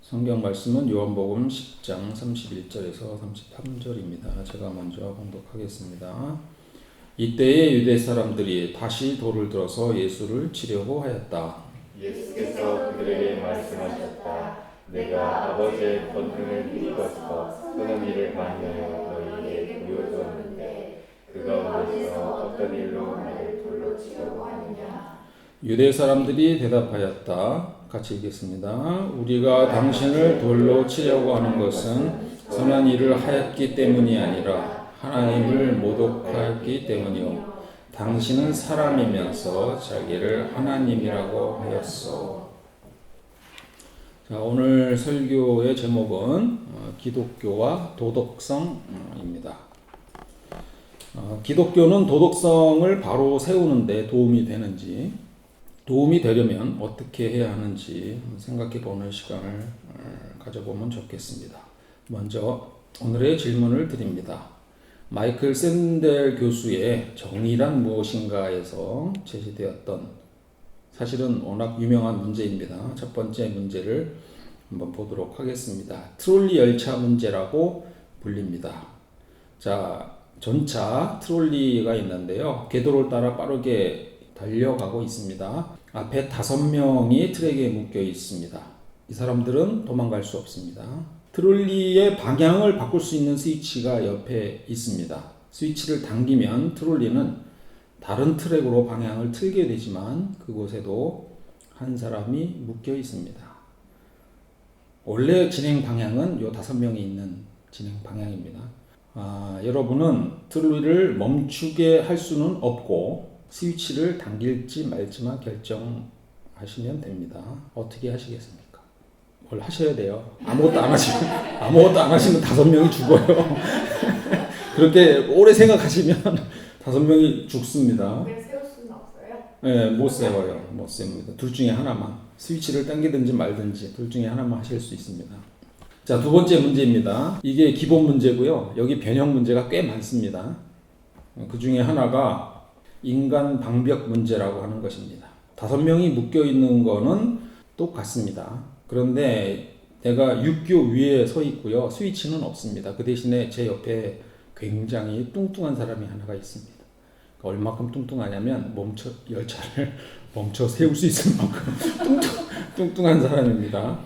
성경 말씀은 요한복음 10장 31절에서 33절입니다. 제가 먼저 봉독하겠습니다. 이때에 유대 사람들이 다시 돌을 들어서 예수를 치려고 하였다. 예수께서 그들에게 말씀하셨다. 내가 아버지의 권능을 믿어서 선한 일을 많이 하여 너희에게 보여주었는데 그가 어디서 어떤 일로 나를 돌로 치려고 하느냐. 유대 사람들이 대답하였다. 같이 읽겠습니다. 우리가 당신을 돌로 치려고 하는 것은 선한 일을 하였기 때문이 아니라 하나님을 모독하였기 때문이요. 당신은 사람이면서 자기를 하나님이라고 하였소. 자, 오늘 설교의 제목은 기독교와 도덕성입니다. 기독교는 도덕성을 바로 세우는데 도움이 되는지, 도움이 되려면 어떻게 해야 하는지 생각해 보는 시간을 가져보면 좋겠습니다. 먼저 오늘의 질문을 드립니다. 마이클 샌델 교수의 정의란 무엇인가에서 제시되었던 사실은 워낙 유명한 문제입니다. 첫 번째 문제를 한번 보도록 하겠습니다. 트롤리 열차 문제라고 불립니다. 자, 전차 트롤리가 있는데요. 궤도를 따라 빠르게 달려가고 있습니다. 앞에 5명이 트랙에 묶여 있습니다. 이 사람들은 도망갈 수 없습니다. 트롤리의 방향을 바꿀 수 있는 스위치가 옆에 있습니다. 스위치를 당기면 트롤리는 다른 트랙으로 방향을 틀게 되지만 그곳에도 한 사람이 묶여 있습니다. 원래 진행 방향은 요 5명이 있는 진행 방향입니다. 여러분은 트롤리를 멈추게 할 수는 없고 스위치를 당길지 말지만 결정하시면 됩니다. 어떻게 하시겠습니까? 뭘 하셔야 돼요. 아무것도 안 하시면 5명이 죽어요. 그렇게 오래 생각하시면 5명이 죽습니다. 세울 수는 없어요? 네, 못 세워요. 못 세웁니다. 둘 중에 하나만. 스위치를 당기든지 말든지 둘 중에 하나만 하실 수 있습니다. 자, 두 번째 문제입니다. 이게 기본 문제고요. 여기 변형 문제가 꽤 많습니다. 그 중에 하나가 인간 방벽 문제라고 하는 것입니다. 5명이 묶여 있는 거는 똑같습니다. 그런데 내가 육교 위에 서 있고요. 스위치는 없습니다. 그 대신에 제 옆에 굉장히 뚱뚱한 사람이 하나가 있습니다. 얼마큼 뚱뚱하냐면 열차를 멈춰 세울 수 있을 만큼 뚱뚱한 사람입니다.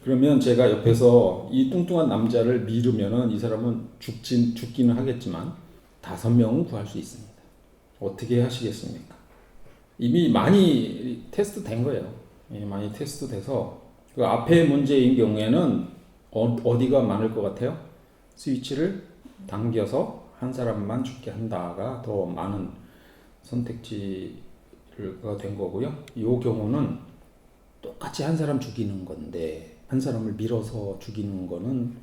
그러면 제가 옆에서 이 뚱뚱한 남자를 밀으면은 이 사람은 죽기는 하겠지만 5명은 구할 수 있습니다. 어떻게 하시겠습니까? 이미 많이 테스트 된 거예요. 많이 테스트 돼서 그 앞에 문제인 경우에는 어디가 많을 것 같아요? 스위치를 당겨서 한 사람만 죽게 한다가 더 많은 선택지가 된 거고요. 이 경우는 똑같이 한 사람 죽이는 건데 한 사람을 밀어서 죽이는 거는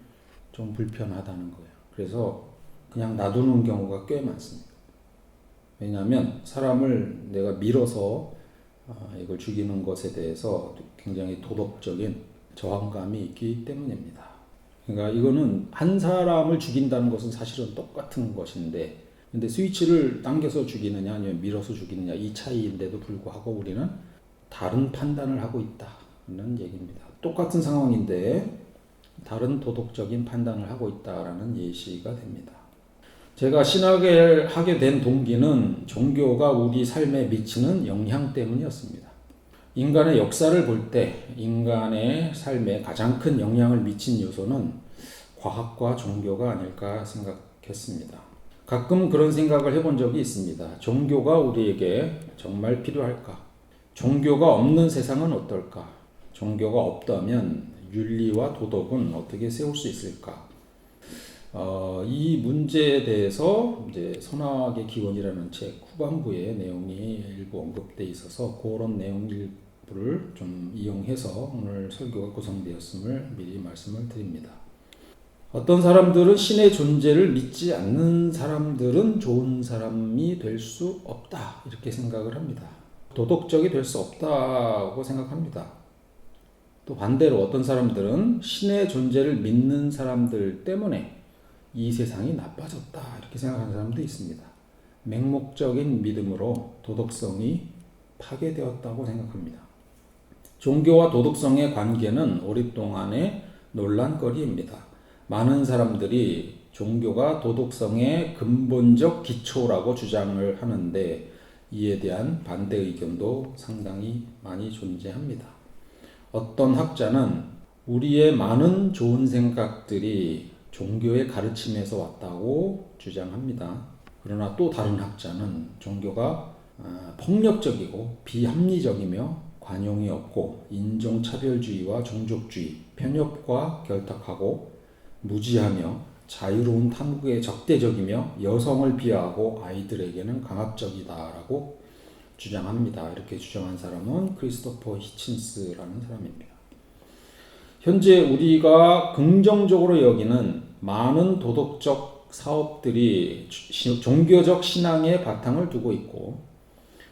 좀 불편하다는 거예요. 그래서 그냥 놔두는 경우가 꽤 많습니다. 왜냐하면 사람을 내가 밀어서 이걸 죽이는 것에 대해서 굉장히 도덕적인 저항감이 있기 때문입니다. 그러니까 이거는 한 사람을 죽인다는 것은 사실은 똑같은 것인데 근데 스위치를 당겨서 죽이느냐 아니면 밀어서 죽이느냐 이 차이인데도 불구하고 우리는 다른 판단을 하고 있다는 얘기입니다. 똑같은 상황인데 다른 도덕적인 판단을 하고 있다라는 예시가 됩니다. 제가 신학을 하게 된 동기는 종교가 우리 삶에 미치는 영향 때문이었습니다. 인간의 역사를 볼 때 인간의 삶에 가장 큰 영향을 미친 요소는 과학과 종교가 아닐까 생각했습니다. 가끔 그런 생각을 해본 적이 있습니다. 종교가 우리에게 정말 필요할까? 종교가 없는 세상은 어떨까? 종교가 없다면 윤리와 도덕은 어떻게 세울 수 있을까? 이 문제에 대해서 이제 선악의 기원이라는 책 후반부에 내용이 일부 언급되어 있어서 그런 내용 일부를 좀 이용해서 오늘 설교가 구성되었음을 미리 말씀을 드립니다. 어떤 사람들은 신의 존재를 믿지 않는 사람들은 좋은 사람이 될 수 없다 이렇게 생각을 합니다. 도덕적이 될 수 없다고 생각합니다. 또 반대로 어떤 사람들은 신의 존재를 믿는 사람들 때문에 이 세상이 나빠졌다 이렇게 생각하는 사람도 있습니다. 맹목적인 믿음으로 도덕성이 파괴되었다고 생각합니다. 종교와 도덕성의 관계는 오랫동안의 논란거리입니다. 많은 사람들이 종교가 도덕성의 근본적 기초라고 주장을 하는데 이에 대한 반대 의견도 상당히 많이 존재합니다. 어떤 학자는 우리의 많은 좋은 생각들이 종교의 가르침에서 왔다고 주장합니다. 그러나 또 다른 학자는 종교가 폭력적이고 비합리적이며 관용이 없고 인종차별주의와 종족주의, 편협과 결탁하고 무지하며 자유로운 탐구에 적대적이며 여성을 비하하고 아이들에게는 강압적이다라고 주장합니다. 이렇게 주장한 사람은 크리스토퍼 히친스라는 사람입니다. 현재 우리가 긍정적으로 여기는 많은 도덕적 사업들이 종교적 신앙에 바탕을 두고 있고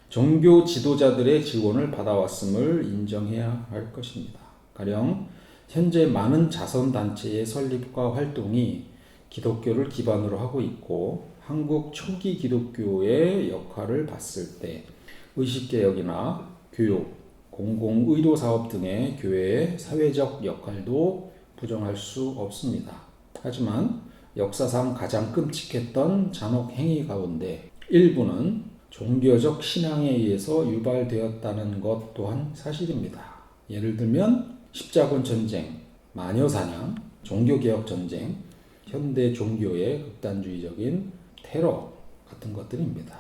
종교 지도자들의 지원을 받아왔음을 인정해야 할 것입니다. 가령 현재 많은 자선단체의 설립과 활동이 기독교를 기반으로 하고 있고 한국 초기 기독교의 역할을 봤을 때 의식개혁이나 교육, 공공의료사업 등의 교회의 사회적 역할도 부정할 수 없습니다. 하지만 역사상 가장 끔찍했던 잔혹 행위 가운데 일부는 종교적 신앙에 의해서 유발되었다는 것 또한 사실입니다. 예를 들면 십자군 전쟁, 마녀사냥, 종교개혁 전쟁, 현대 종교의 극단주의적인 테러 같은 것들입니다.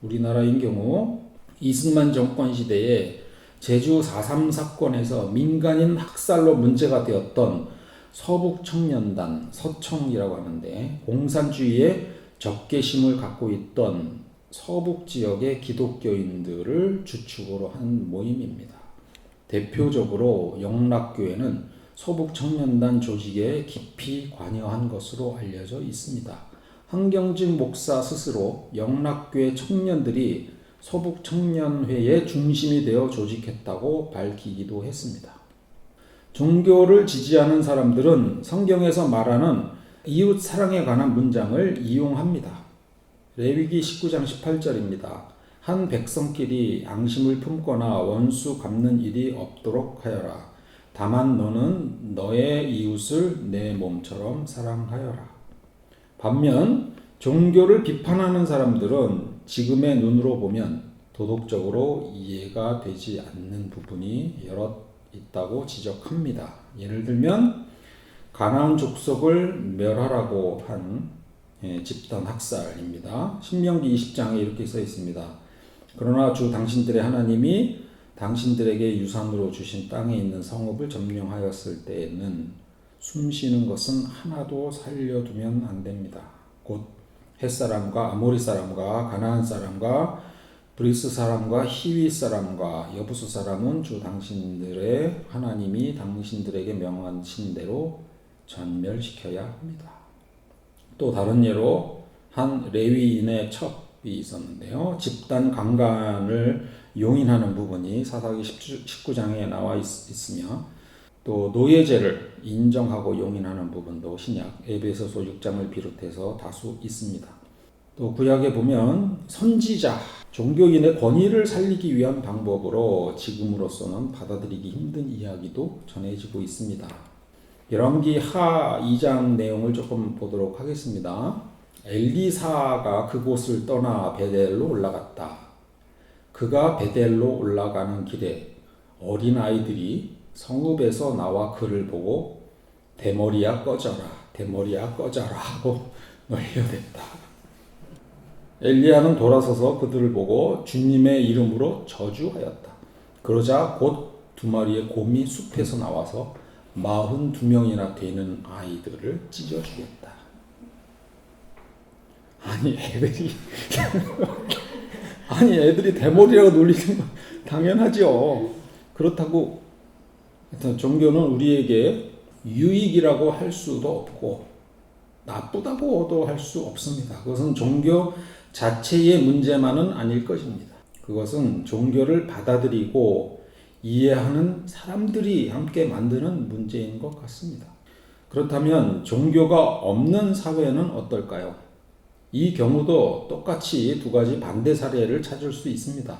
우리나라인 경우 이승만 정권 시대에 제주 4.3 사건에서 민간인 학살로 문제가 되었던 서북청년단, 서청이라고 하는데 공산주의에 적개심을 갖고 있던 서북 지역의 기독교인들을 주축으로 한 모임입니다. 대표적으로 영락교회는 서북청년단 조직에 깊이 관여한 것으로 알려져 있습니다. 한경직 목사 스스로 영락교회 청년들이 서북청년회의 중심이 되어 조직했다고 밝히기도 했습니다. 종교를 지지하는 사람들은 성경에서 말하는 이웃 사랑에 관한 문장을 이용합니다. 레위기 19장 18절입니다. 한 백성끼리 앙심을 품거나 원수 갚는 일이 없도록 하여라. 다만 너는 너의 이웃을 내 몸처럼 사랑하여라. 반면 종교를 비판하는 사람들은 지금의 눈으로 보면 도덕적으로 이해가 되지 않는 부분이 여러 있다고 지적합니다. 예를 들면 가나안 족속을 멸하라고 한 집단 학살입니다. 신명기 20장에 이렇게 써 있습니다. 그러나 주 당신들의 하나님이 당신들에게 유산으로 주신 땅에 있는 성읍을 점령하였을 때에는 숨쉬는 것은 하나도 살려두면 안 됩니다. 곧 햇사람과 아모리 사람과 가나안 사람과 브리스 사람과 히위 사람과 여부수 사람은 주 당신들의 하나님이 당신들에게 명하신 대로 전멸시켜야 합니다. 또 다른 예로 한 레위인의 첩이 있었는데요. 집단 강간을 용인하는 부분이 사사기 19장에 나와 있으며 또 노예제를 인정하고 용인하는 부분도 신약 에베소서 6장을 비롯해서 다수 있습니다. 또 구약에 보면 선지자, 종교인의 권위를 살리기 위한 방법으로 지금으로서는 받아들이기 힘든 이야기도 전해지고 있습니다. 열왕기 하 2장 내용을 조금 보도록 하겠습니다. 엘리사가 그곳을 떠나 베델로 올라갔다. 그가 베델로 올라가는 길에 어린아이들이 성읍에서 나와 그를 보고 대머리야 꺼져라, 대머리야 꺼져라 하고 놀려댔다. 엘리야는 돌아서서 그들을 보고 주님의 이름으로 저주하였다. 그러자 곧 2마리의 곰이 숲에서 나와서 42명이나 되는 아이들을 찢어 죽였다. 아니 애들이 대머리라고 놀리는 건 당연하죠. 그렇다고 종교는 우리에게 유익이라고 할 수도 없고 나쁘다고도 할 수 없습니다. 그것은 종교 자체의 문제만은 아닐 것입니다. 그것은 종교를 받아들이고 이해하는 사람들이 함께 만드는 문제인 것 같습니다. 그렇다면 종교가 없는 사회는 어떨까요? 이 경우도 똑같이 두 가지 반대 사례를 찾을 수 있습니다.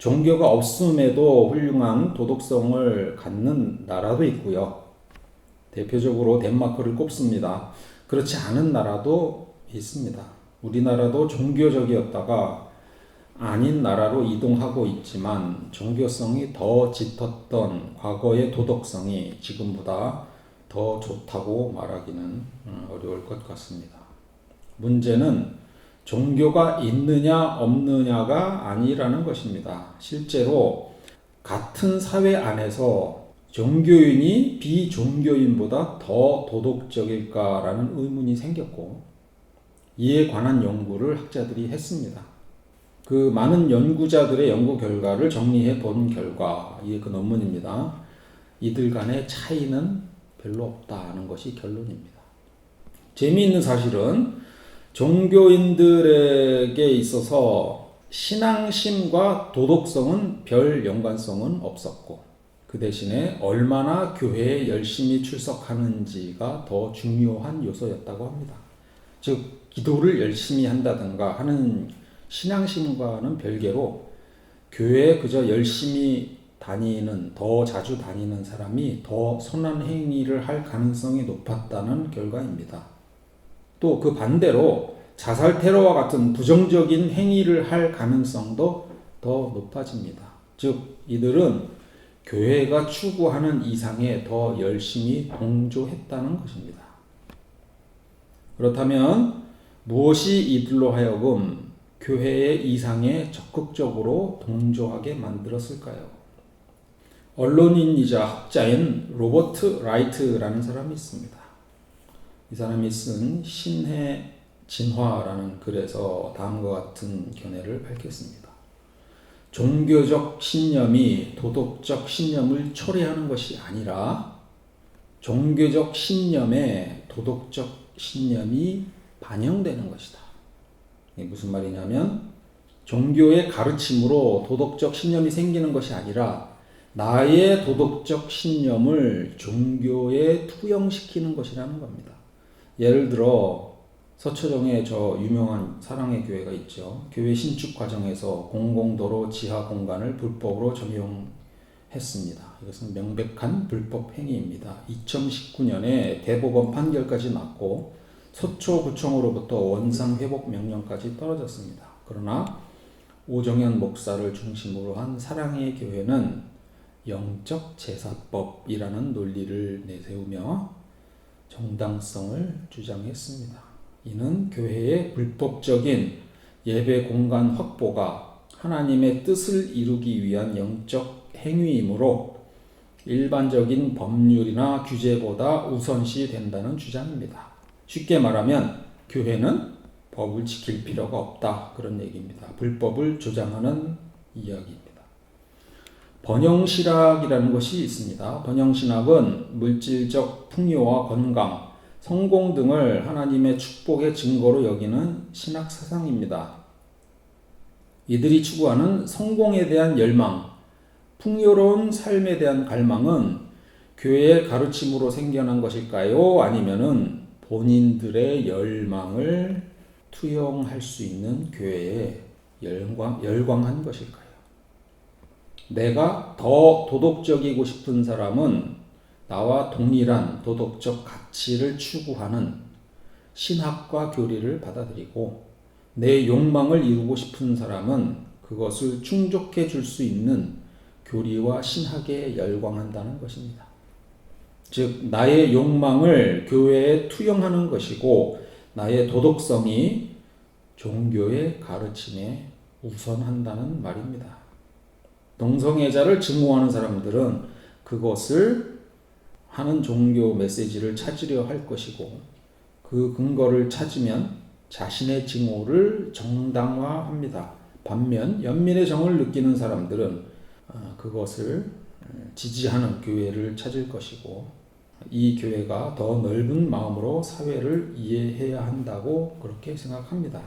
종교가 없음에도 훌륭한 도덕성을 갖는 나라도 있고요. 대표적으로 덴마크를 꼽습니다. 그렇지 않은 나라도 있습니다. 우리나라도 종교적이었다가 아닌 나라로 이동하고 있지만 종교성이 더 짙었던 과거의 도덕성이 지금보다 더 좋다고 말하기는 어려울 것 같습니다. 문제는 종교가 있느냐 없느냐가 아니라는 것입니다. 실제로 같은 사회 안에서 종교인이 비종교인보다 더 도덕적일까라는 의문이 생겼고 이에 관한 연구를 학자들이 했습니다. 그 많은 연구자들의 연구 결과를 정리해 본 결과 이게 그 논문입니다. 이들 간의 차이는 별로 없다는 것이 결론입니다. 재미있는 사실은 종교인들에게 있어서 신앙심과 도덕성은 별 연관성은 없었고 그 대신에 얼마나 교회에 열심히 출석하는지가 더 중요한 요소였다고 합니다. 즉 기도를 열심히 한다든가 하는 신앙심과는 별개로 교회에 그저 열심히 다니는 더 자주 다니는 사람이 더 선한 행위를 할 가능성이 높았다는 결과입니다. 또 그 반대로 자살 테러와 같은 부정적인 행위를 할 가능성도 더 높아집니다. 즉 이들은 교회가 추구하는 이상에 더 열심히 동조했다는 것입니다. 그렇다면 무엇이 이들로 하여금 교회의 이상에 적극적으로 동조하게 만들었을까요? 언론인이자 학자인 로버트 라이트라는 사람이 있습니다. 이 사람이 쓴 신해 진화라는 글에서 다음과 같은 견해를 밝혔습니다. 종교적 신념이 도덕적 신념을 초래하는 것이 아니라 종교적 신념에 도덕적 신념이 반영되는 것이다. 이게 무슨 말이냐면 종교의 가르침으로 도덕적 신념이 생기는 것이 아니라 나의 도덕적 신념을 종교에 투영시키는 것이라는 겁니다. 예를 들어 서초동에 저 유명한 사랑의 교회가 있죠. 교회 신축 과정에서 공공도로 지하 공간을 불법으로 점용했습니다. 이것은 명백한 불법 행위입니다. 2019년에 대법원 판결까지 났고 서초구청으로부터 원상 회복 명령까지 떨어졌습니다. 그러나 오정현 목사를 중심으로 한 사랑의 교회는 영적 제사법이라는 논리를 내세우며 정당성을 주장했습니다. 이는 교회의 불법적인 예배 공간 확보가 하나님의 뜻을 이루기 위한 영적 행위이므로 일반적인 법률이나 규제보다 우선시 된다는 주장입니다. 쉽게 말하면 교회는 법을 지킬 필요가 없다 그런 얘기입니다. 불법을 조장하는 이야기입니다. 번영신학이라는 것이 있습니다. 번영신학은 물질적 풍요와 건강, 성공 등을 하나님의 축복의 증거로 여기는 신학 사상입니다. 이들이 추구하는 성공에 대한 열망, 풍요로운 삶에 대한 갈망은 교회의 가르침으로 생겨난 것일까요? 아니면은 본인들의 열망을 투영할 수 있는 교회에 열광한 것일까요? 내가 더 도덕적이고 싶은 사람은 나와 동일한 도덕적 가치를 추구하는 신학과 교리를 받아들이고 내 욕망을 이루고 싶은 사람은 그것을 충족해 줄 수 있는 교리와 신학에 열광한다는 것입니다. 즉 나의 욕망을 교회에 투영하는 것이고 나의 도덕성이 종교의 가르침에 우선한다는 말입니다. 동성애자를 증오하는 사람들은 그것을 하는 종교 메시지를 찾으려 할 것이고 그 근거를 찾으면 자신의 증오를 정당화합니다. 반면 연민의 정을 느끼는 사람들은 그것을 지지하는 교회를 찾을 것이고 이 교회가 더 넓은 마음으로 사회를 이해해야 한다고 그렇게 생각합니다.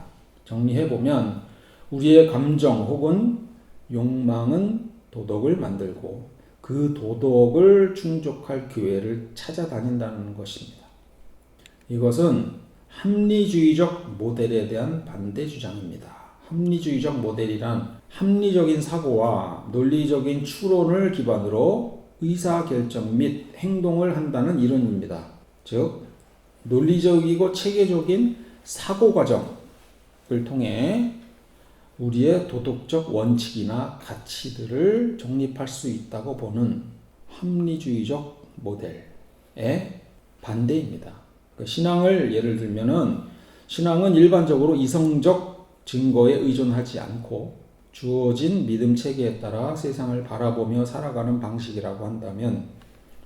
정리해보면 우리의 감정 혹은 욕망은 도덕을 만들고 그 도덕을 충족할 교회를 찾아다닌다는 것입니다. 이것은 합리주의적 모델에 대한 반대 주장입니다. 합리주의적 모델이란 합리적인 사고와 논리적인 추론을 기반으로 의사결정 및 행동을 한다는 이론입니다. 즉 논리적이고 체계적인 사고 과정을 통해 우리의 도덕적 원칙이나 가치들을 정립할 수 있다고 보는 합리주의적 모델의 반대입니다. 신앙을 예를 들면은 신앙은 일반적으로 이성적 증거에 의존하지 않고 주어진 믿음 체계에 따라 세상을 바라보며 살아가는 방식이라고 한다면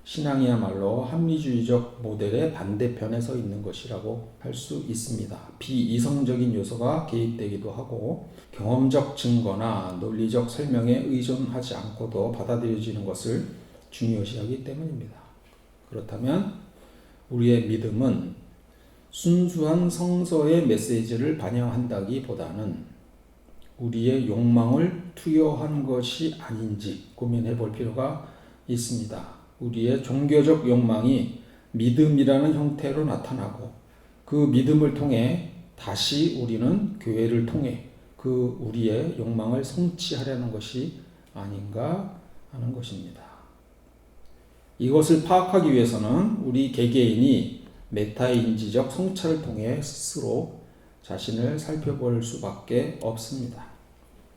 신앙이야말로 합리주의적 모델의 반대편에 서 있는 것이라고 할 수 있습니다. 비이성적인 요소가 개입되기도 하고 경험적 증거나 논리적 설명에 의존하지 않고도 받아들여지는 것을 중요시하기 때문입니다. 그렇다면 우리의 믿음은 순수한 성서의 메시지를 반영한다기보다는 우리의 욕망을 투여한 것이 아닌지 고민해 볼 필요가 있습니다. 우리의 종교적 욕망이 믿음이라는 형태로 나타나고 그 믿음을 통해 다시 우리는 교회를 통해 그 우리의 욕망을 성취하려는 것이 아닌가 하는 것입니다. 이것을 파악하기 위해서는 우리 개개인이 메타인지적 성찰을 통해 스스로 자신을 살펴볼 수밖에 없습니다.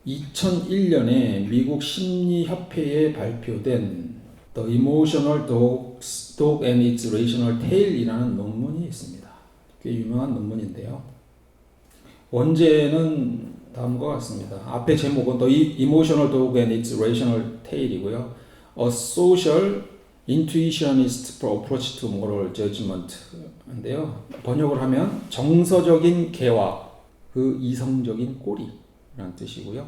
2001년에 미국 심리협회에 발표된 The Emotional Dog and Its Rational Tail이라는 논문이 있습니다. 꽤 유명한 논문인데요. 원제는 다음과 같습니다. 앞에 제목은 The Emotional Dog and Its Rational Tail이고요. A Social Intuitionist Approach to Moral Judgment인데요. 번역을 하면 정서적인 개와 그 이성적인 꼬리라는 뜻이고요.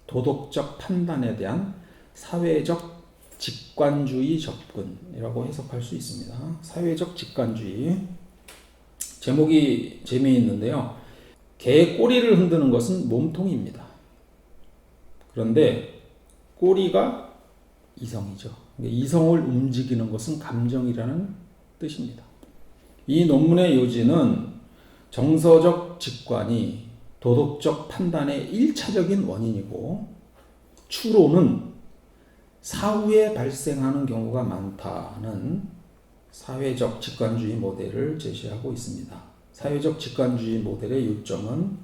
도덕적 판단에 대한 사회적 직관주의 접근이라고 해석할 수 있습니다. 사회적 직관주의. 제목이 재미있는데요. 개의 꼬리를 흔드는 것은 몸통입니다. 그런데 꼬리가 이성이죠. 이성을 움직이는 것은 감정이라는 뜻입니다. 이 논문의 요지는 정서적 직관이 도덕적 판단의 1차적인 원인이고 추론은 사후에 발생하는 경우가 많다는 사회적 직관주의 모델을 제시하고 있습니다. 사회적 직관주의 모델의 요점은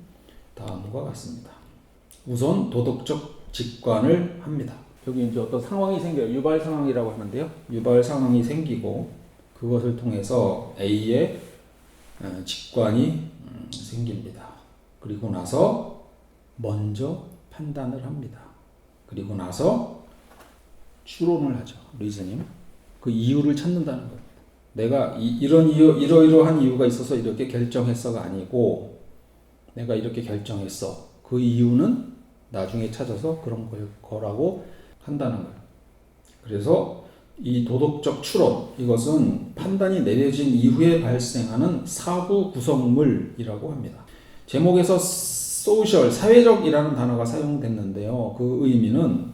다음과 같습니다. 우선 도덕적 직관을 합니다. 여기 이제 어떤 상황이 생겨요. 유발 상황이라고 하는데요. 유발 상황이 생기고 그것을 통해서 A의 직관이 생깁니다. 그리고 나서 먼저 판단을 합니다. 그리고 나서 추론을 하죠. 리즈닝. 그 이유를 찾는다는 겁니다. 내가 이러이러한 이유가 있어서 이렇게 결정했어가 아니고 내가 이렇게 결정했어. 그 이유는 나중에 찾아서 그런 거라고 한다는 거예요. 그래서 이 도덕적 추론, 이것은 판단이 내려진 이후에 발생하는 사후 구성물이라고 합니다. 제목에서 소셜, 사회적이라는 단어가 사용됐는데요. 그 의미는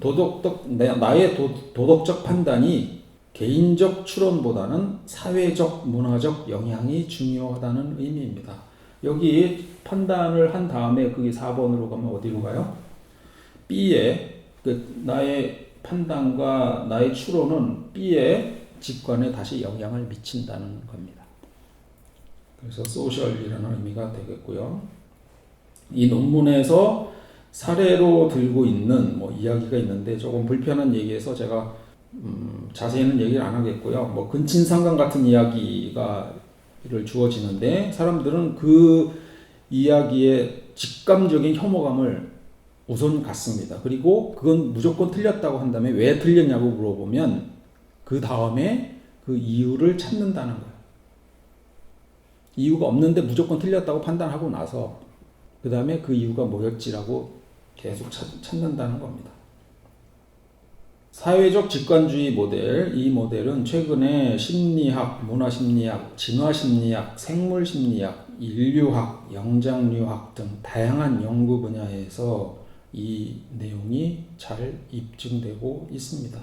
나의 도덕적 판단이 개인적 추론보다는 사회적, 문화적 영향이 중요하다는 의미입니다. 여기 판단을 한 다음에 그게 4번으로 가면 어디로 가요? B에 나의 판단과 나의 추론은 B의 직관에 다시 영향을 미친다는 겁니다. 그래서 소셜이라는 의미가 되겠고요. 이 논문에서 사례로 들고 있는 이야기가 있는데 조금 불편한 얘기에서 제가 자세히는 얘기를 안 하겠고요. 근친상간 같은 이야기가 주어지는데 사람들은 그 이야기에 직감적인 혐오감을 우선 갖습니다. 그리고 그건 무조건 틀렸다고 한다면 왜 틀렸냐고 물어보면 그 다음에 그 이유를 찾는다는 거예요. 이유가 없는데 무조건 틀렸다고 판단하고 나서 그 다음에 그 이유가 뭐였지라고 계속 찾는다는 겁니다. 사회적 직관주의 모델, 이 모델은 최근에 심리학, 문화심리학, 진화심리학, 생물심리학, 인류학, 영장류학 등 다양한 연구 분야에서 이 내용이 잘 입증되고 있습니다.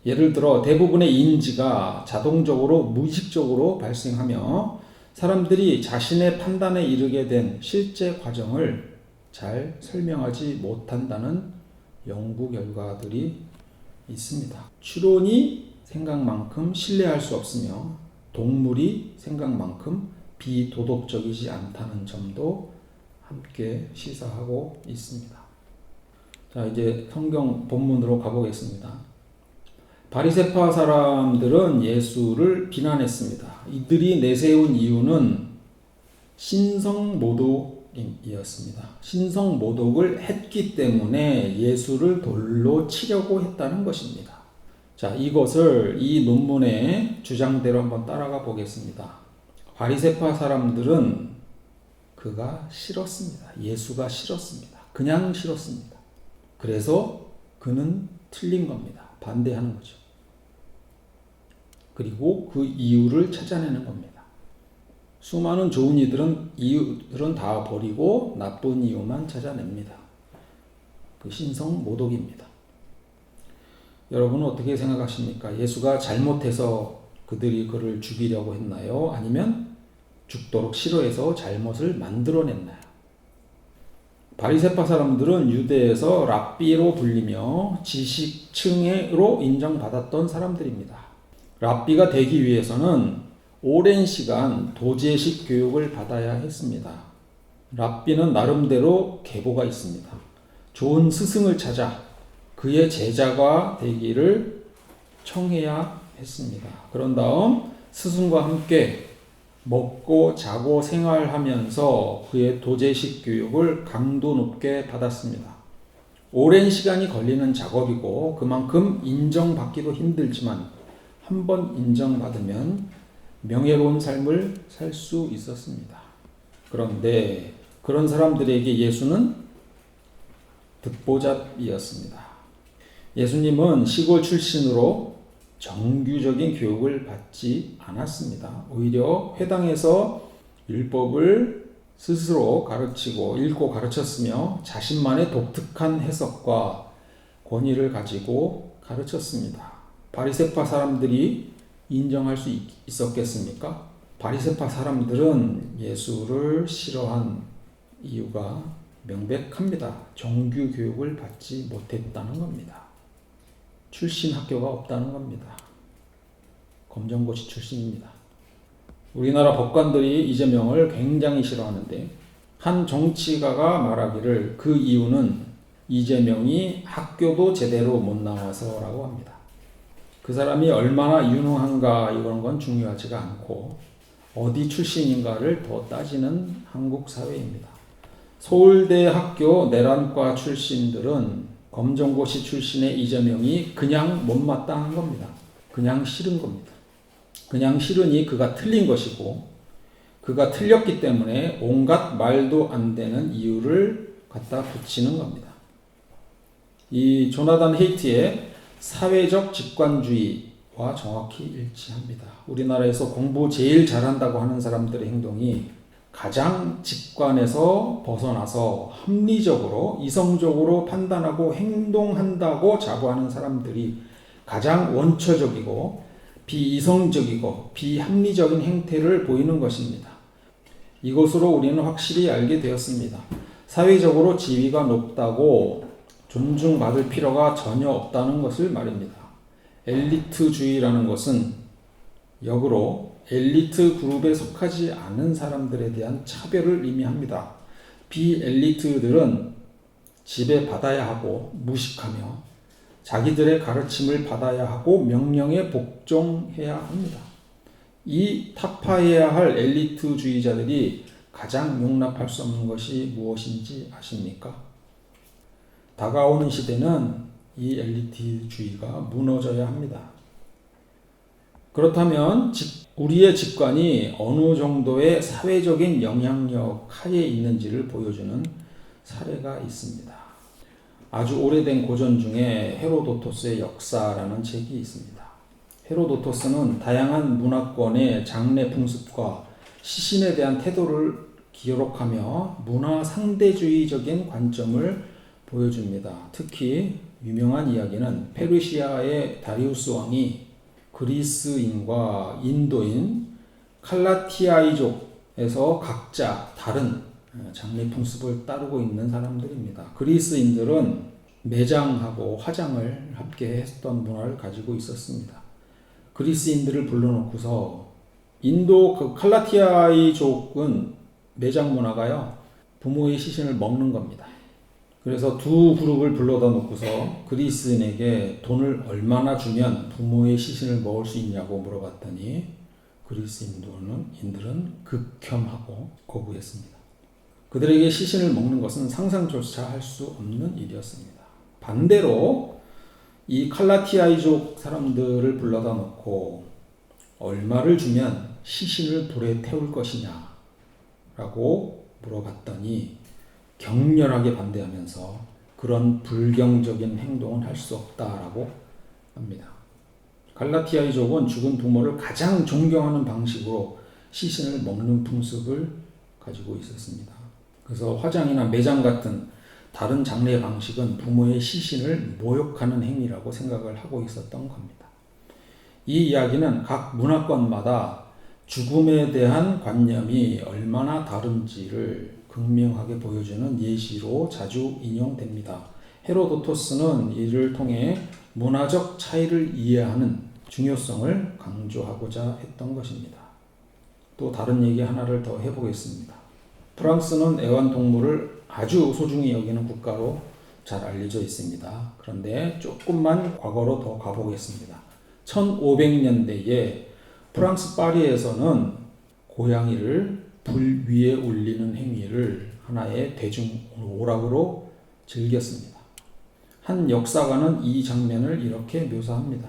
예를 들어 대부분의 인지가 자동적으로 무의식적으로 발생하며 사람들이 자신의 판단에 이르게 된 실제 과정을 잘 설명하지 못한다는 연구 결과들이 있습니다. 추론이 생각만큼 신뢰할 수 없으며 동물이 생각만큼 비도덕적이지 않다는 점도 함께 시사하고 있습니다. 자, 이제 성경 본문으로 가보겠습니다. 바리새파 사람들은 예수를 비난했습니다. 이들이 내세운 이유는 신성모독이었습니다. 신성모독을 했기 때문에 예수를 돌로 치려고 했다는 것입니다. 자, 이것을 이 논문의 주장대로 한번 따라가 보겠습니다. 바리새파 사람들은 그가 싫었습니다. 예수가 싫었습니다. 그냥 싫었습니다. 그래서 그는 틀린 겁니다. 반대하는 거죠. 그리고 그 이유를 찾아내는 겁니다. 수많은 좋은 이유들은 다 버리고 나쁜 이유만 찾아냅니다. 그 신성모독입니다. 여러분은 어떻게 생각하십니까? 예수가 잘못해서 그들이 그를 죽이려고 했나요? 아니면 죽도록 싫어해서 잘못을 만들어냈나요? 바리새파 사람들은 유대에서 랍비로 불리며 지식층으로 인정받았던 사람들입니다. 랍비가 되기 위해서는 오랜 시간 도제식 교육을 받아야 했습니다. 랍비는 나름대로 계보가 있습니다. 좋은 스승을 찾아 그의 제자가 되기를 청해야 했습니다. 그런 다음 스승과 함께 먹고 자고 생활하면서 그의 도제식 교육을 강도 높게 받았습니다. 오랜 시간이 걸리는 작업이고 그만큼 인정받기도 힘들지만 한번 인정받으면 명예로운 삶을 살 수 있었습니다. 그런데 그런 사람들에게 예수는 듣보잡이었습니다. 예수님은 시골 출신으로 정규적인 교육을 받지 않았습니다. 오히려 회당에서 율법을 스스로 가르치고 읽고 가르쳤으며 자신만의 독특한 해석과 권위를 가지고 가르쳤습니다. 바리새파 사람들이 인정할 수 있었겠습니까? 바리새파 사람들은 예수를 싫어한 이유가 명백합니다. 정규 교육을 받지 못했다는 겁니다. 출신 학교가 없다는 겁니다. 검정고시 출신입니다. 우리나라 법관들이 이재명을 굉장히 싫어하는데 한 정치가가 말하기를 그 이유는 이재명이 학교도 제대로 못 나와서라고 합니다. 그 사람이 얼마나 유능한가 이런 건 중요하지가 않고 어디 출신인가를 더 따지는 한국 사회입니다. 서울대 학교 내란과 출신들은 검정고시 출신의 이재명이 그냥 못마땅한 겁니다. 그냥 싫은 겁니다. 그냥 싫으니 그가 틀린 것이고 그가 틀렸기 때문에 온갖 말도 안 되는 이유를 갖다 붙이는 겁니다. 이 조나단 헤이트의 사회적 직관주의와 정확히 일치합니다. 우리나라에서 공부 제일 잘한다고 하는 사람들의 행동이 가장 직관에서 벗어나서 합리적으로 이성적으로 판단하고 행동한다고 자부하는 사람들이 가장 원초적이고 비이성적이고 비합리적인 행태를 보이는 것입니다. 이것으로 우리는 확실히 알게 되었습니다. 사회적으로 지위가 높다고 존중받을 필요가 전혀 없다는 것을 말입니다. 엘리트주의라는 것은 역으로 엘리트 그룹에 속하지 않은 사람들에 대한 차별을 의미합니다. 비엘리트들은 지배받아야 하고 무식하며 자기들의 가르침을 받아야 하고 명령에 복종해야 합니다. 이 타파해야 할 엘리트주의자들이 가장 용납할 수 없는 것이 무엇인지 아십니까? 다가오는 시대는 이 엘리트주의가 무너져야 합니다. 그렇다면 우리의 직관이 어느 정도의 사회적인 영향력 하에 있는지를 보여주는 사례가 있습니다. 아주 오래된 고전 중에 헤로도토스의 역사라는 책이 있습니다. 헤로도토스는 다양한 문화권의 장래 풍습과 시신에 대한 태도를 기록하며 문화 상대주의적인 관점을 보여줍니다. 특히 유명한 이야기는 페르시아의 다리우스 왕이 그리스인과 인도인 칼라티아이족에서 각자 다른 장례 풍습을 따르고 있는 사람들입니다. 그리스인들은 매장하고 화장을 함께 했던 문화를 가지고 있었습니다. 그리스인들을 불러놓고서 인도 그 칼라티아이족은 매장 문화가요, 부모의 시신을 먹는 겁니다. 그래서 두 그룹을 불러다 놓고서 그리스인에게 돈을 얼마나 주면 부모의 시신을 먹을 수 있냐고 물어봤더니 그리스인들은 극혐하고 거부했습니다. 그들에게 시신을 먹는 것은 상상조차 할 수 없는 일이었습니다. 반대로 이 칼라티아이족 사람들을 불러다 놓고 얼마를 주면 시신을 불에 태울 것이냐 라고 물어봤더니 격렬하게 반대하면서 그런 불경적인 행동은 할 수 없다라고 합니다. 갈라티아이족은 죽은 부모를 가장 존경하는 방식으로 시신을 먹는 풍습을 가지고 있었습니다. 그래서 화장이나 매장 같은 다른 장례 방식은 부모의 시신을 모욕하는 행위라고 생각을 하고 있었던 겁니다. 이 이야기는 각 문화권마다 죽음에 대한 관념이 얼마나 다른지를 극명하게 보여주는 예시로 자주 인용됩니다. 헤로도토스는 이를 통해 문화적 차이를 이해하는 중요성을 강조하고자 했던 것입니다. 또 다른 얘기 하나를 더 해보겠습니다. 프랑스는 애완동물을 아주 소중히 여기는 국가로 잘 알려져 있습니다. 그런데 조금만 과거로 더 가보겠습니다. 1500년대에 프랑스 파리에서는 고양이를 불 위에 올리는 행위를 하나의 대중 오락으로 즐겼습니다. 한 역사가는 이 장면을 이렇게 묘사합니다.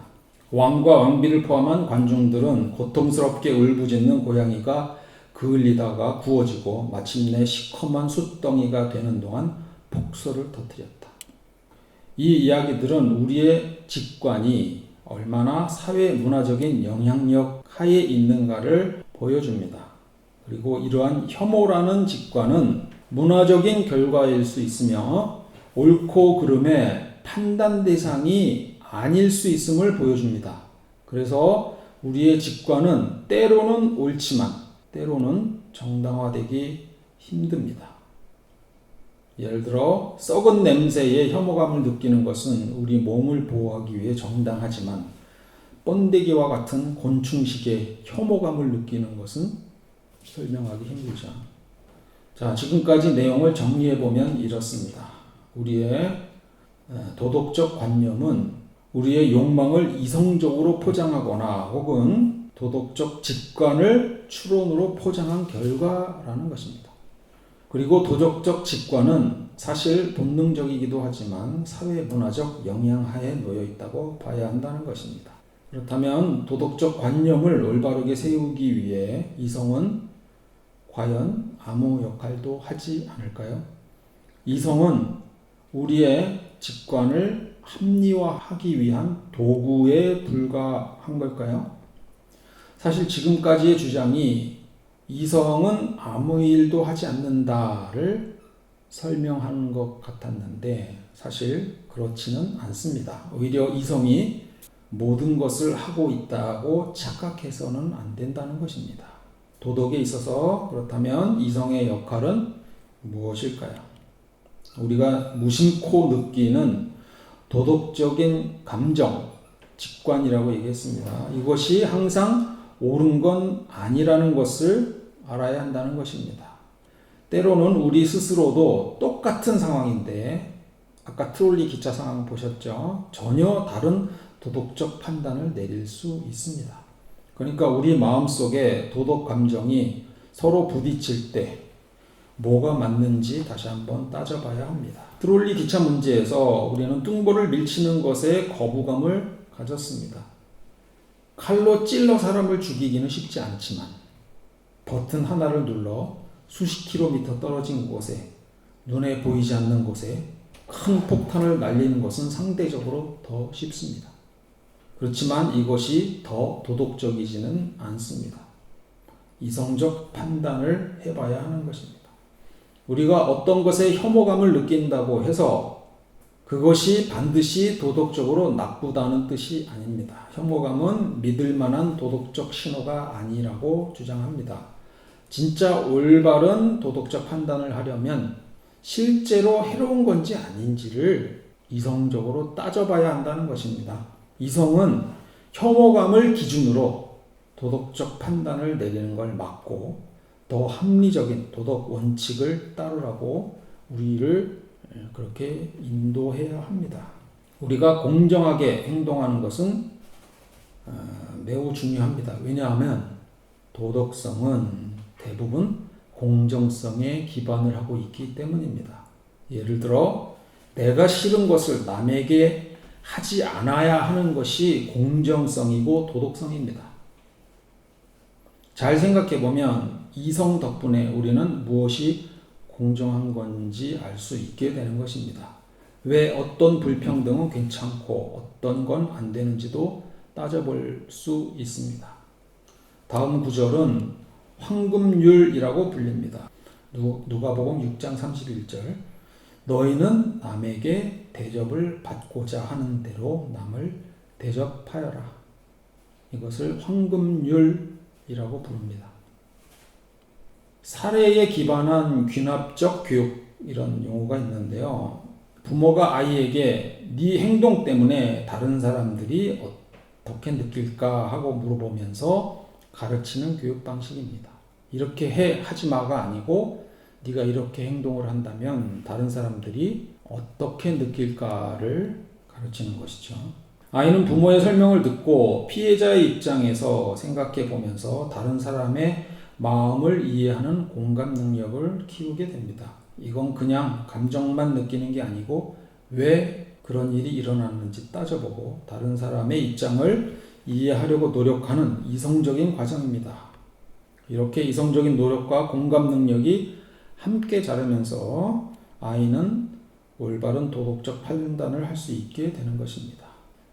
왕과 왕비를 포함한 관중들은 고통스럽게 울부짖는 고양이가 그을리다가 구워지고 마침내 시커먼 숯덩이가 되는 동안 폭소를 터뜨렸다. 이 이야기들은 우리의 직관이 얼마나 사회 문화적인 영향력 하에 있는가를 보여줍니다. 그리고 이러한 혐오라는 직관은 문화적인 결과일 수 있으며 옳고 그름의 판단 대상이 아닐 수 있음을 보여줍니다. 그래서 우리의 직관은 때로는 옳지만 때로는 정당화되기 힘듭니다. 예를 들어 썩은 냄새에 혐오감을 느끼는 것은 우리 몸을 보호하기 위해 정당하지만 번데기와 같은 곤충식의 혐오감을 느끼는 것은 설명하기 힘들죠. 자, 지금까지 내용을 정리해보면 이렇습니다. 우리의 도덕적 관념은 우리의 욕망을 이성적으로 포장하거나 혹은 도덕적 직관을 추론으로 포장한 결과라는 것입니다. 그리고 도덕적 직관은 사실 본능적이기도 하지만 사회문화적 영향하에 놓여 있다고 봐야 한다는 것입니다. 그렇다면 도덕적 관념을 올바르게 세우기 위해 이성은 과연 아무 역할도 하지 않을까요? 이성은 우리의 직관을 합리화하기 위한 도구에 불과한 걸까요? 사실 지금까지의 주장이 이성은 아무 일도 하지 않는다를 설명하는 것 같았는데 사실 그렇지는 않습니다. 오히려 이성이 모든 것을 하고 있다고 착각해서는 안 된다는 것입니다. 도덕에 있어서 그렇다면 이성의 역할은 무엇일까요? 우리가 무심코 느끼는 도덕적인 감정, 직관이라고 얘기했습니다. 이것이 항상 옳은 건 아니라는 것을 알아야 한다는 것입니다. 때로는 우리 스스로도 똑같은 상황인데 아까 트롤리 기차 상황 보셨죠? 전혀 다른 도덕적 판단을 내릴 수 있습니다. 그러니까 우리 마음속에 도덕 감정이 서로 부딪힐 때 뭐가 맞는지 다시 한번 따져봐야 합니다. 트롤리 기차 문제에서 우리는 뚱보를 밀치는 것에 거부감을 가졌습니다. 칼로 찔러 사람을 죽이기는 쉽지 않지만 버튼 하나를 눌러 수십 킬로미터 떨어진 곳에 눈에 보이지 않는 곳에 큰 폭탄을 날리는 것은 상대적으로 더 쉽습니다. 그렇지만 이것이 더 도덕적이지는 않습니다. 이성적 판단을 해봐야 하는 것입니다. 우리가 어떤 것에 혐오감을 느낀다고 해서 그것이 반드시 도덕적으로 나쁘다는 뜻이 아닙니다. 혐오감은 믿을 만한 도덕적 신호가 아니라고 주장합니다. 진짜 올바른 도덕적 판단을 하려면 실제로 해로운 건지 아닌지를 이성적으로 따져봐야 한다는 것입니다. 이성은 혐오감을 기준으로 도덕적 판단을 내리는 걸 막고 더 합리적인 도덕 원칙을 따르라고 우리를 그렇게 인도해야 합니다. 우리가 공정하게 행동하는 것은 매우 중요합니다. 왜냐하면 도덕성은 대부분 공정성에 기반을 하고 있기 때문입니다. 예를 들어 내가 싫은 것을 남에게 하지 않아야 하는 것이 공정성이고 도덕성입니다. 잘 생각해 보면 이성 덕분에 우리는 무엇이 공정한 건지 알 수 있게 되는 것입니다. 왜 어떤 불평등은 괜찮고 어떤 건 안 되는지도 따져볼 수 있습니다. 다음 구절은 황금률이라고 불립니다. 누가복음 6장 31절 너희는 남에게 대접을 받고자 하는 대로 남을 대접하여라. 이것을 황금률이라고 부릅니다. 사례에 기반한 귀납적 교육 이런 용어가 있는데요. 부모가 아이에게 네 행동 때문에 다른 사람들이 어떻게 느낄까 하고 물어보면서 가르치는 교육 방식입니다. 이렇게 하지 마가 아니고 네가 이렇게 행동을 한다면 다른 사람들이 어떻게 느낄까를 가르치는 것이죠. 아이는 부모의 설명을 듣고 피해자의 입장에서 생각해 보면서 다른 사람의 마음을 이해하는 공감 능력을 키우게 됩니다. 이건 그냥 감정만 느끼는 게 아니고 왜 그런 일이 일어났는지 따져보고 다른 사람의 입장을 이해하려고 노력하는 이성적인 과정입니다. 이렇게 이성적인 노력과 공감 능력이 함께 자라면서 아이는 올바른 도덕적 판단을 할 수 있게 되는 것입니다.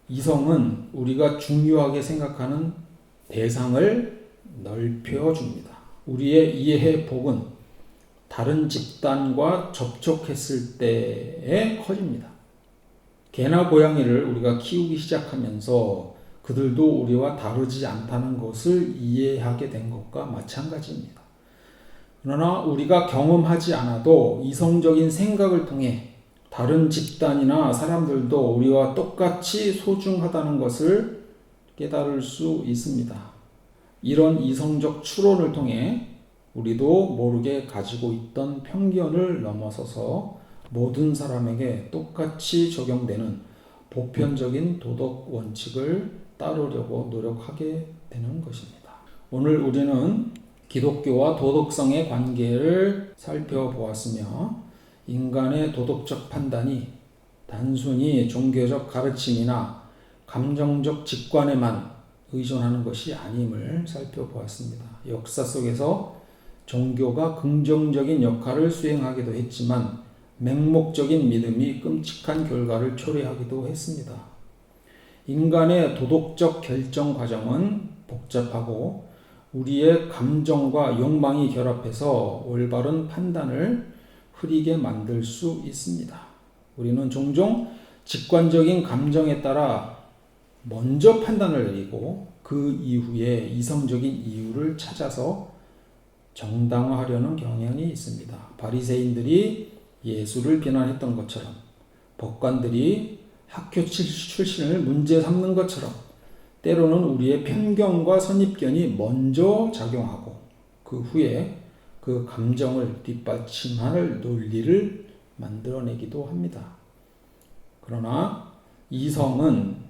이성은 우리가 중요하게 생각하는 대상을 넓혀줍니다. 우리의 이해의 폭은 다른 집단과 접촉했을 때에 커집니다. 개나 고양이를 우리가 키우기 시작하면서 그들도 우리와 다르지 않다는 것을 이해하게 된 것과 마찬가지입니다. 그러나 우리가 경험하지 않아도 이성적인 생각을 통해 다른 집단이나 사람들도 우리와 똑같이 소중하다는 것을 깨달을 수 있습니다. 이런 이성적 추론을 통해 우리도 모르게 가지고 있던 편견을 넘어서서 모든 사람에게 똑같이 적용되는 보편적인 도덕 원칙을 따르려고 노력하게 되는 것입니다. 오늘 우리는 기독교와 도덕성의 관계를 살펴보았으며 인간의 도덕적 판단이 단순히 종교적 가르침이나 감정적 직관에만 의존하는 것이 아님을 살펴보았습니다. 역사 속에서 종교가 긍정적인 역할을 수행하기도 했지만 맹목적인 믿음이 끔찍한 결과를 초래하기도 했습니다. 인간의 도덕적 결정 과정은 복잡하고 우리의 감정과 욕망이 결합해서 올바른 판단을 흐리게 만들 수 있습니다. 우리는 종종 직관적인 감정에 따라 먼저 판단을 내리고 그 이후에 이성적인 이유를 찾아서 정당화하려는 경향이 있습니다. 바리새인들이 예수를 비난했던 것처럼 법관들이 학교 출신을 문제 삼는 것처럼 때로는 우리의 편견과 선입견이 먼저 작용하고 그 후에 그 감정을 뒷받침할 논리를 만들어내기도 합니다. 그러나 이성은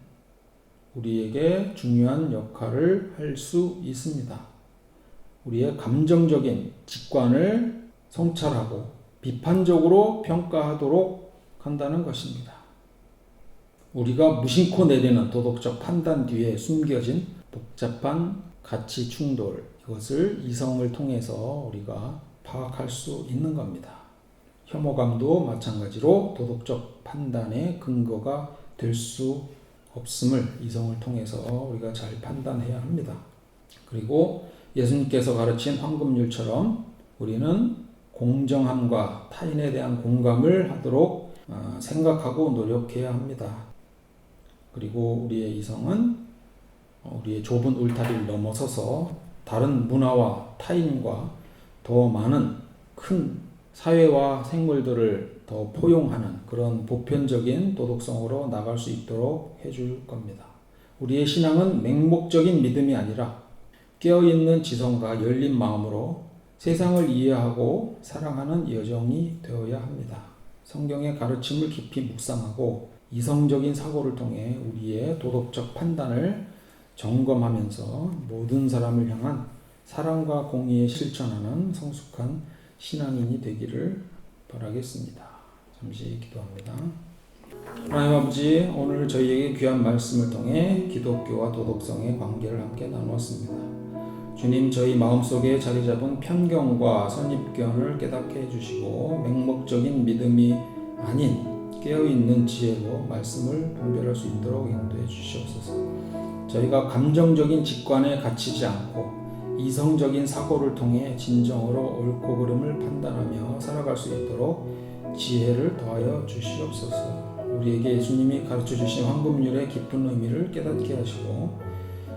우리에게 중요한 역할을 할 수 있습니다. 우리의 감정적인 직관을 성찰하고 비판적으로 평가하도록 한다는 것입니다. 우리가 무심코 내리는 도덕적 판단 뒤에 숨겨진 복잡한 가치 충돌, 이것을 이성을 통해서 우리가 파악할 수 있는 겁니다. 혐오감도 마찬가지로 도덕적 판단의 근거가 될 수 없음을 이성을 통해서 우리가 잘 판단해야 합니다. 그리고 예수님께서 가르친 황금률처럼 우리는 공정함과 타인에 대한 공감을 하도록 생각하고 노력해야 합니다. 그리고 우리의 이성은 우리의 좁은 울타리를 넘어서서 다른 문화와 타인과 더 많은 큰 사회와 생물들을 더 포용하는 그런 보편적인 도덕성으로 나갈 수 있도록 해줄 겁니다. 우리의 신앙은 맹목적인 믿음이 아니라 깨어있는 지성과 열린 마음으로 세상을 이해하고 사랑하는 여정이 되어야 합니다. 성경의 가르침을 깊이 묵상하고 이성적인 사고를 통해 우리의 도덕적 판단을 점검하면서 모든 사람을 향한 사랑과 공의에 실천하는 성숙한 신앙인이 되기를 바라겠습니다. 잠시 기도합니다. 하나님 아버지, 오늘 저희에게 귀한 말씀을 통해 기독교와 도덕성의 관계를 함께 나누었습니다. 주님, 저희 마음속에 자리 잡은 편견과 선입견을 깨닫게 해주시고 맹목적인 믿음이 아닌 깨어있는 지혜로 말씀을 분별할 수 있도록 인도해 주시옵소서. 저희가 감정적인 직관에 갇히지 않고 이성적인 사고를 통해 진정으로 옳고 그름을 판단하며 살아갈 수 있도록 지혜를 더하여 주시옵소서. 우리에게 예수님이 가르쳐 주신 황금률의 깊은 의미를 깨닫게 하시고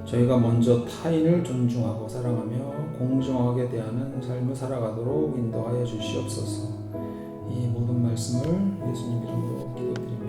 저희가 먼저 타인을 존중하고 사랑하며 공정하게 대하는 삶을 살아가도록 인도하여 주시옵소서. 이 모든 말씀을 예수님 이름으로 기도드립니다.